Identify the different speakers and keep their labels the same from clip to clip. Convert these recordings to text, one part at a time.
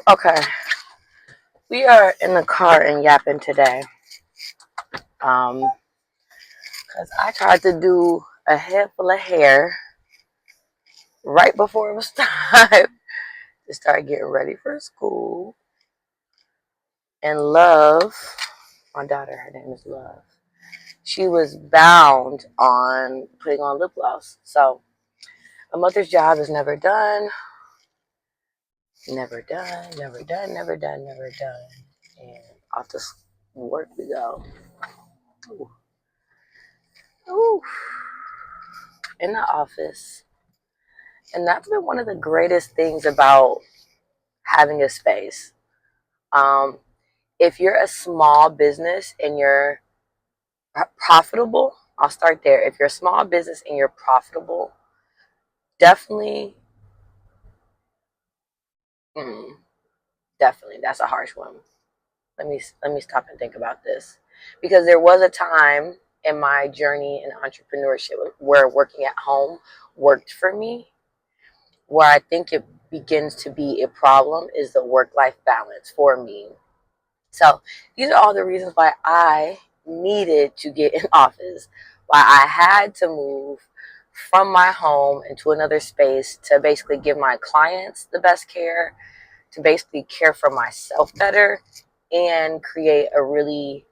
Speaker 1: Okay. We are in the car and yapping today. Because I tried to do a head full of hair right before it was time to start getting ready for school. And Love, my daughter, her name is Love, she was bound on putting on lip gloss. So a mother's job is never done, never done, never done, never done, never done. And off to work we go. Ooh. Ooh. In the office. And that's been one of the greatest things about having a space. Um, if you're a small business and you're profitable, I'll start there. If you're a small business and you're profitable, definitely, mm, definitely, that's a harsh one. Let me stop and think about this, because there was a time in my journey in entrepreneurship where working at home worked for me. Where I think it begins to be a problem is the work-life balance for me. So these are all the reasons why I needed to get in office, why I had to move from my home into another space to basically give my clients the best care, to basically care for myself better, and create a really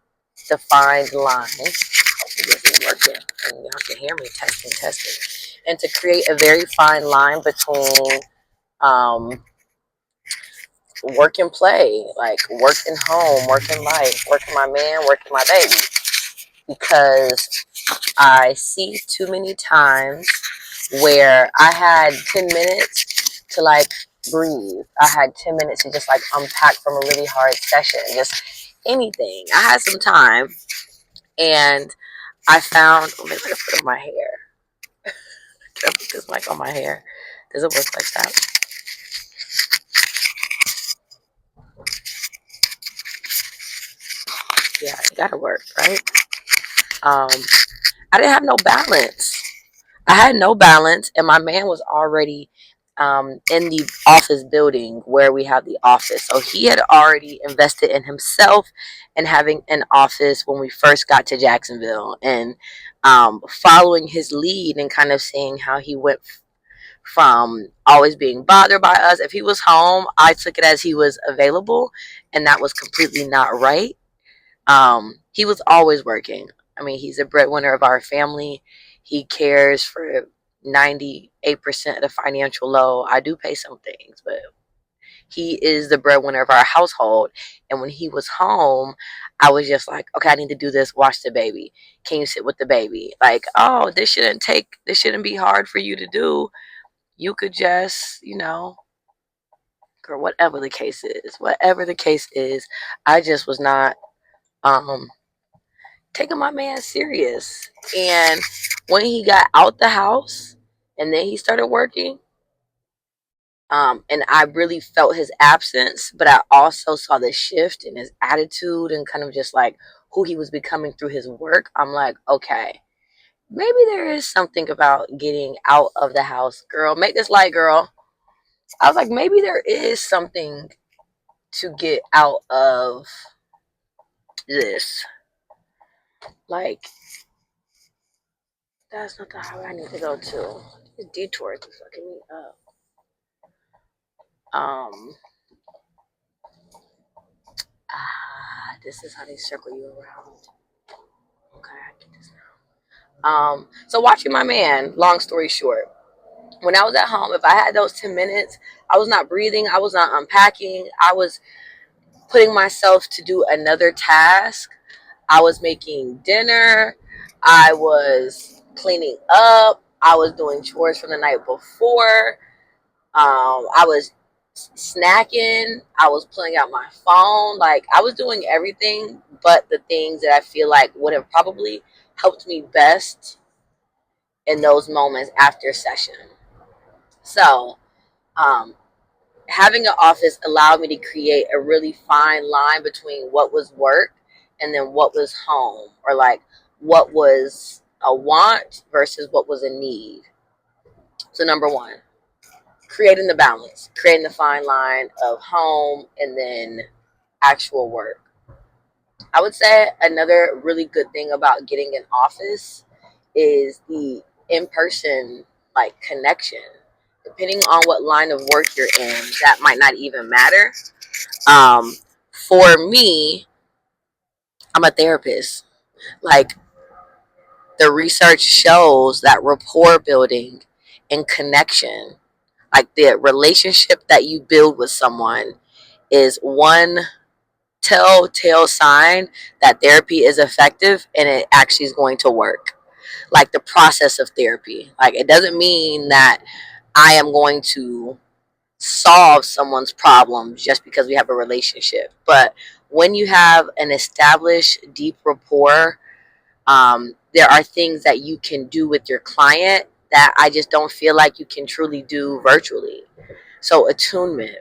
Speaker 1: defined line. Hopefully this is working, and y'all can hear me testing, and to create a very fine line between um, work and play, like work and home, work and life, work and my man, work and my baby. Because I see too many times where I had 10 minutes to like breathe. I had 10 minutes to just like unpack from a really hard session, just anything. I had some time and I found, oh, maybe I can put up my hair. Can I put this mic on my hair? Does it work like that? Yeah, it gotta work, right? Um, I didn't have no balance. I had no balance, and my man was already in the office building where we have the office. So he had already invested in himself and having an office when we first got to Jacksonville, and following his lead and kind of seeing how he went from always being bothered by us. If he was home, I took it as he was available, and that was completely not right. He was always working. I mean, he's a breadwinner of our family. He cares for 98% of the financial load. I do pay some things, but he is the breadwinner of our household. And when he was home, I was just like, okay, I need to do this. Watch the baby. Can you sit with the baby? Like, oh, this shouldn't be hard for you to do. You could just, or whatever the case is, I just was not, um, taking my man serious. And when he got out the house and then he started working, and I really felt his absence, but I also saw the shift in his attitude and kind of just like who he was becoming through his work. I'm like, okay, maybe there is something about getting out of the house, girl. Make this light, girl. I was like, maybe there is something to get out of this. Like, that's not the highway I need to go to. These detours are fucking me up. Um, this is how they circle you around. Okay, I get this now. So watching my man, long story short, when I was at home, if I had those 10 minutes, I was not breathing, I was not unpacking, I was putting myself to do another task. I was making dinner, I was cleaning up, I was doing chores from the night before. I was snacking. I was pulling out my phone. Like, I was doing everything but the things that I feel like would have probably helped me best in those moments after session. So, um, having an office allowed me to create a really fine line between what was work and then what was home, or like what was a want versus what was a need. So, number one, creating the balance, creating the fine line of home and then actual work. I would say another really good thing about getting an office is the in-person like connection. Depending on what line of work you're in, that might not even matter. Um, for me, I'm a therapist. Like the research shows that rapport building and connection, like the relationship that you build with someone, is one telltale sign that therapy is effective and it actually is going to work. Like the process of therapy. Like it doesn't mean that I am going to solve someone's problems just because we have a relationship. But when you have an established deep rapport, there are things that you can do with your client that I just don't feel like you can truly do virtually. So attunement.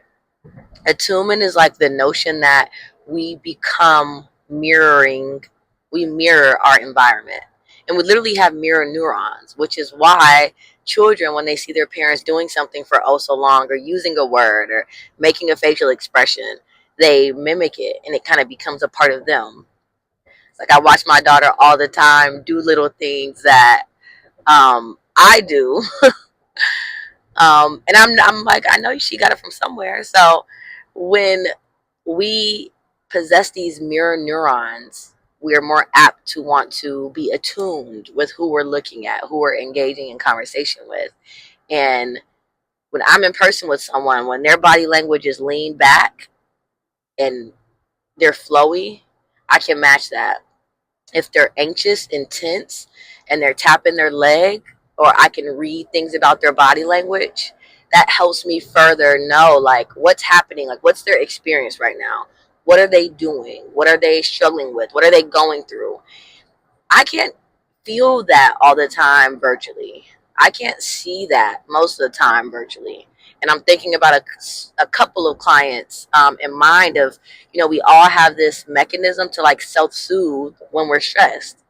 Speaker 1: Attunement is like the notion that we become mirroring, we mirror our environment. And we literally have mirror neurons, which is why children, when they see their parents doing something for oh so long, or using a word, or making a facial expression, they mimic it and it kind of becomes a part of them. Like I watch my daughter all the time do little things that I do. And I'm like, I know she got it from somewhere. So when we possess these mirror neurons, we are more apt to want to be attuned with who we're looking at, who we're engaging in conversation with. And when I'm in person with someone, when their body language is leaned back and they're flowy, I can match that. If they're anxious, intense, and they're tapping their leg, or I can read things about their body language, that helps me further know like what's happening, like what's their experience right now. What are they doing? What are they struggling with? What are they going through? I can't feel that all the time virtually. I can't see that most of the time virtually. And I'm thinking about a couple of clients in mind of, we all have this mechanism to like self soothe when we're stressed.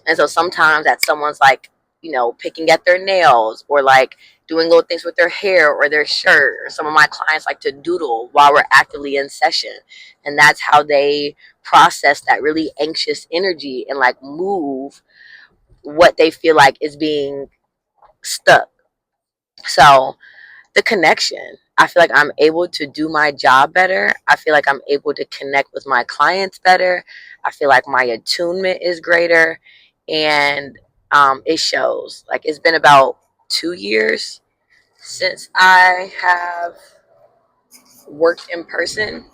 Speaker 1: And so sometimes that someone's like, picking at their nails or like doing little things with their hair or their shirt. Or some of my clients like to doodle while we're actively in session. And that's how they process that really anxious energy and like move what they feel like is being stuck. So the connection. I feel like I'm able to do my job better. I feel like I'm able to connect with my clients better. I feel like my attunement is greater. And it shows. Like it's been about 2 years since I have worked in person,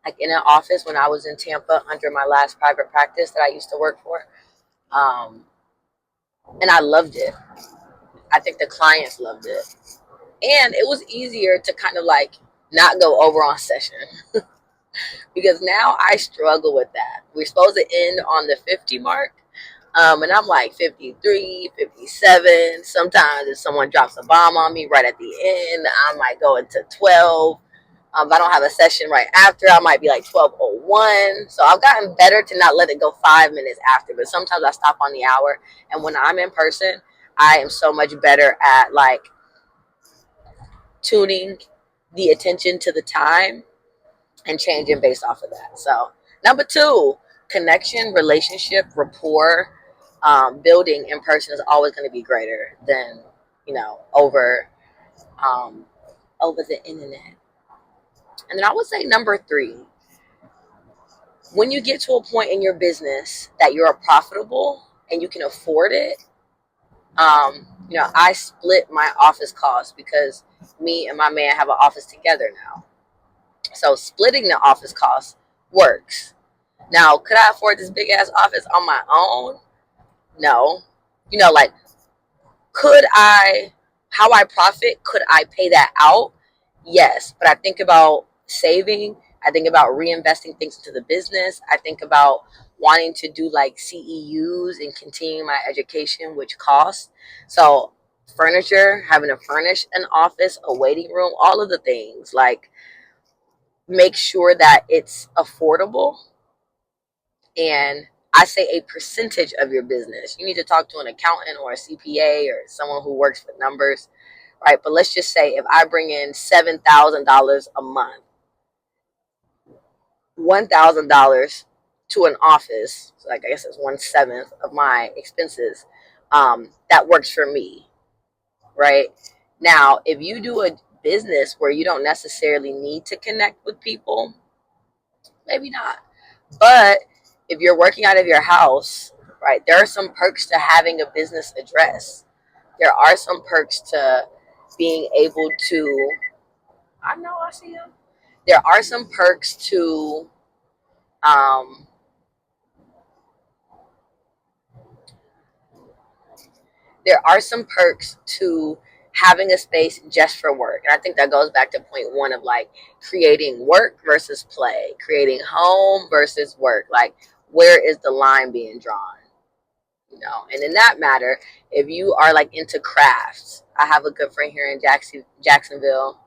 Speaker 1: like in an office when I was in Tampa under my last private practice that I used to work for. Um, and I loved it. I think the clients loved it. And it was easier to kind of like not go over on session because now I struggle with that. We're supposed to end on the 50 mark. And I'm like 53, 57. Sometimes if someone drops a bomb on me right at the end, I might go into 12. If I don't have a session right after, I might be like 12:01. So I've gotten better to not let it go 5 minutes after. But sometimes I stop on the hour. And when I'm in person, I am so much better at like tuning the attention to the time and changing based off of that. So number two, connection, relationship, rapport, building in person is always going to be greater than over um, over the internet. And then I would say number three, when you get to a point in your business that you're profitable and you can afford it, I split my office costs because me and my man have an office together now. So splitting the office costs works. Now, could I afford this big ass office on my own? No. Like, could I, how I profit, could I pay that out? Yes. But I think about saving. I think about reinvesting things into the business. I think about wanting to do like CEUs and continue my education, which costs. So, furniture, having to furnish an office, a waiting room, all of the things. Like, make sure that it's affordable. And I say a percentage of your business. You need to talk to an accountant or a CPA or someone who works with numbers. right? But let's just say if I bring in $7,000 a month, $1,000 to an office, so like I guess it's 1/7 of my expenses. That works for me, right? Now, if you do a business where you don't necessarily need to connect with people, maybe not. But if you're working out of your house, right, there are some perks to having a business address. There are some perks to being able to, I know, I see them. There are some perks to, um, there are some perks to having a space just for work. And I think that goes back to point one of like creating work versus play, creating home versus work. Like, where is the line being drawn? And in that matter, if you are like into crafts, I have a good friend here in Jacksonville.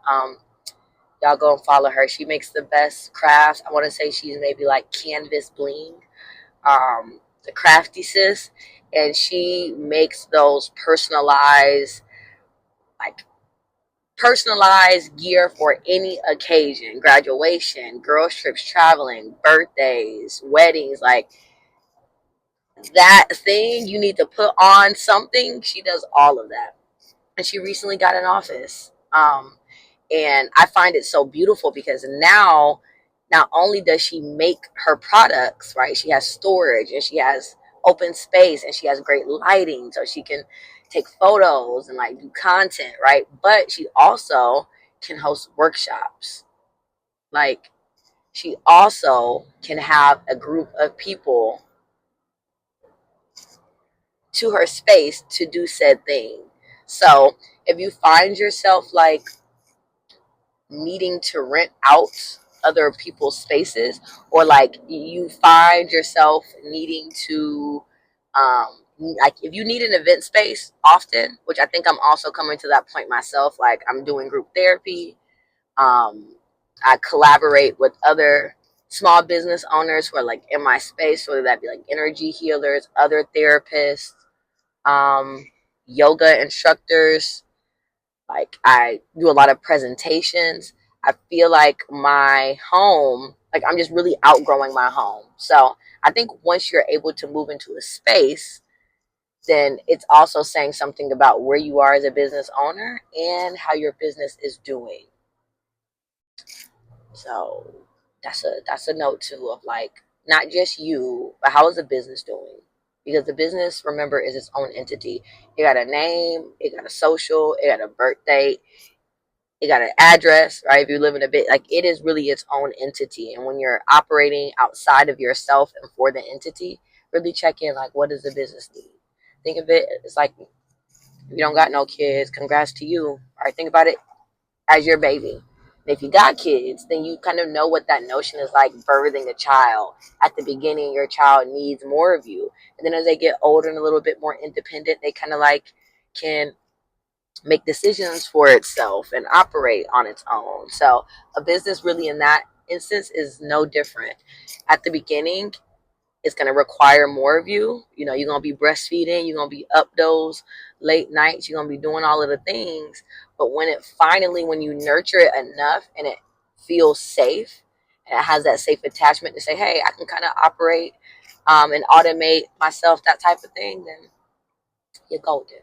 Speaker 1: Y'all go and follow her. She makes the best crafts. I want to say she's maybe like Canvas Bling, the crafty sis, and she makes those like personalized gear for any occasion: graduation, girls trips, traveling, birthdays, weddings. Like, that thing you need to put on something, she does all of that. And she recently got an office. And I find it so beautiful because now, not only does she make her products, right, she has storage and she has open space and she has great lighting so she can take photos and like do content, right? But she also can host workshops. Like, she also can have a group of people to her space to do said thing. So if you find yourself like needing to rent out other people's spaces, or like you find yourself needing to, like if you need an event space often, which I think I'm also coming to that point myself, like I'm doing group therapy. I collaborate with other small business owners who are like in my space, whether that be like energy healers, other therapists, um, yoga instructors. Like, I do a lot of presentations. I feel like my home, like I'm just really outgrowing my home. So I think once you're able to move into a space, then it's also saying something about where you are as a business owner and how your business is doing. So that's a note too of like not just you, but how is the business doing? Because the business, remember, is its own entity. It got a name, it got a social, it got a birth date, it got an address, right? If you live in a bit, like it is really its own entity. And when you're operating outside of yourself and for the entity, really check in like, what does the business need? Think of it, it's like, if you don't got no kids, congrats to you. All right, think about it as your baby. And if you got kids, then you kind of know what that notion is like birthing a child. At the beginning, your child needs more of you. And then as they get older and a little bit more independent, they kind of like can make decisions for itself and operate on its own. So a business really in that instance is no different. At the beginning, it's going to require more of you. You're going to be breastfeeding, you're going to be up those late nights, you're going to be doing all of the things. But when you nurture it enough and it feels safe and it has that safe attachment to say, hey, I can kind of operate and automate myself, that type of thing, then you're golden.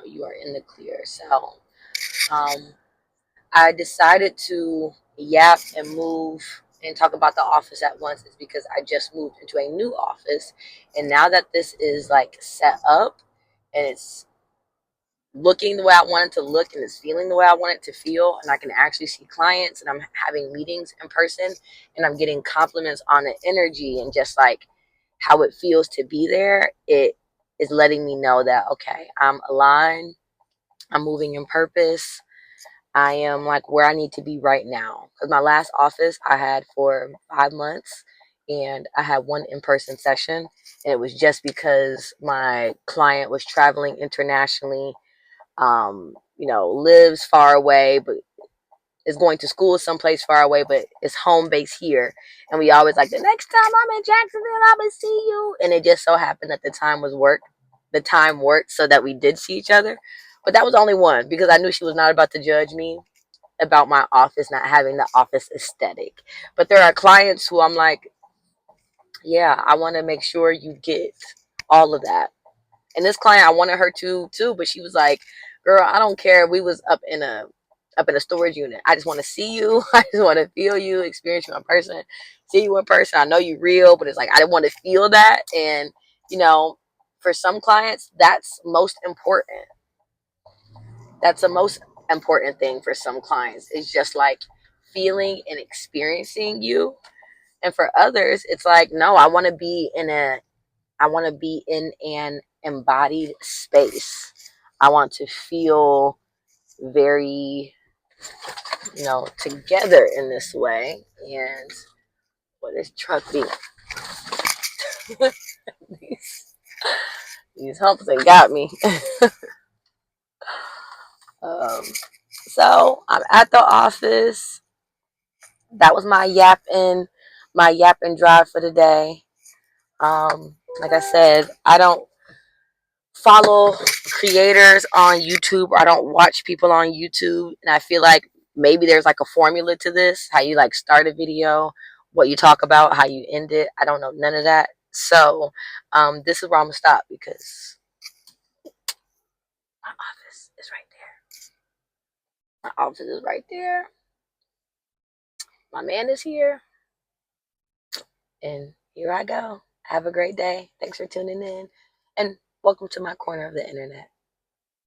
Speaker 1: You are in the clear. So um, I decided to yap and move and talk about the office at once is because I just moved into a new office. And now that this is like set up and it's looking the way I want it to look and it's feeling the way I want it to feel, and I can actually see clients and I'm having meetings in person and I'm getting compliments on the energy and just like how it feels to be there, it is letting me know that, okay, I'm aligned, I'm moving in purpose. I am like where I need to be right now. Because my last office I had for 5 months and I had one in person session. And it was just because my client was traveling internationally, lives far away, but is going to school someplace far away, but is home base here. And we always like, the next time I'm in Jacksonville, I'm going to see you. And it just so happened that the time worked so that we did see each other. But that was only one because I knew she was not about to judge me about my office not having the office aesthetic. But there are clients who I'm like, yeah, I want to make sure you get all of that. And this client, I wanted her to too, but she was like, "Girl, I don't care. We was up in a storage unit. I just want to see you. I just want to feel you, experience you in person, see you in person. I know you real, but it's like I didn't want to feel that. And you know, for some clients, that's most important. That's the most important thing for some clients. It's just like feeling and experiencing you. And for others, it's like, no, I want to be in an embodied space. I want to feel very, together in this way. And what is truck being? these, these humps that got me. um, so I'm at the office. That was my yapping drive for the day. Like I said, I don't follow creators on YouTube, or I don't watch people on YouTube. And I feel like maybe there's like a formula to this, how you like start a video, what you talk about, how you end it. I don't know none of that. So this is where I'm gonna stop because my office is right there. My office is right there. My man is here. And here I go. Have a great day. Thanks for tuning in. And welcome to my corner of the internet.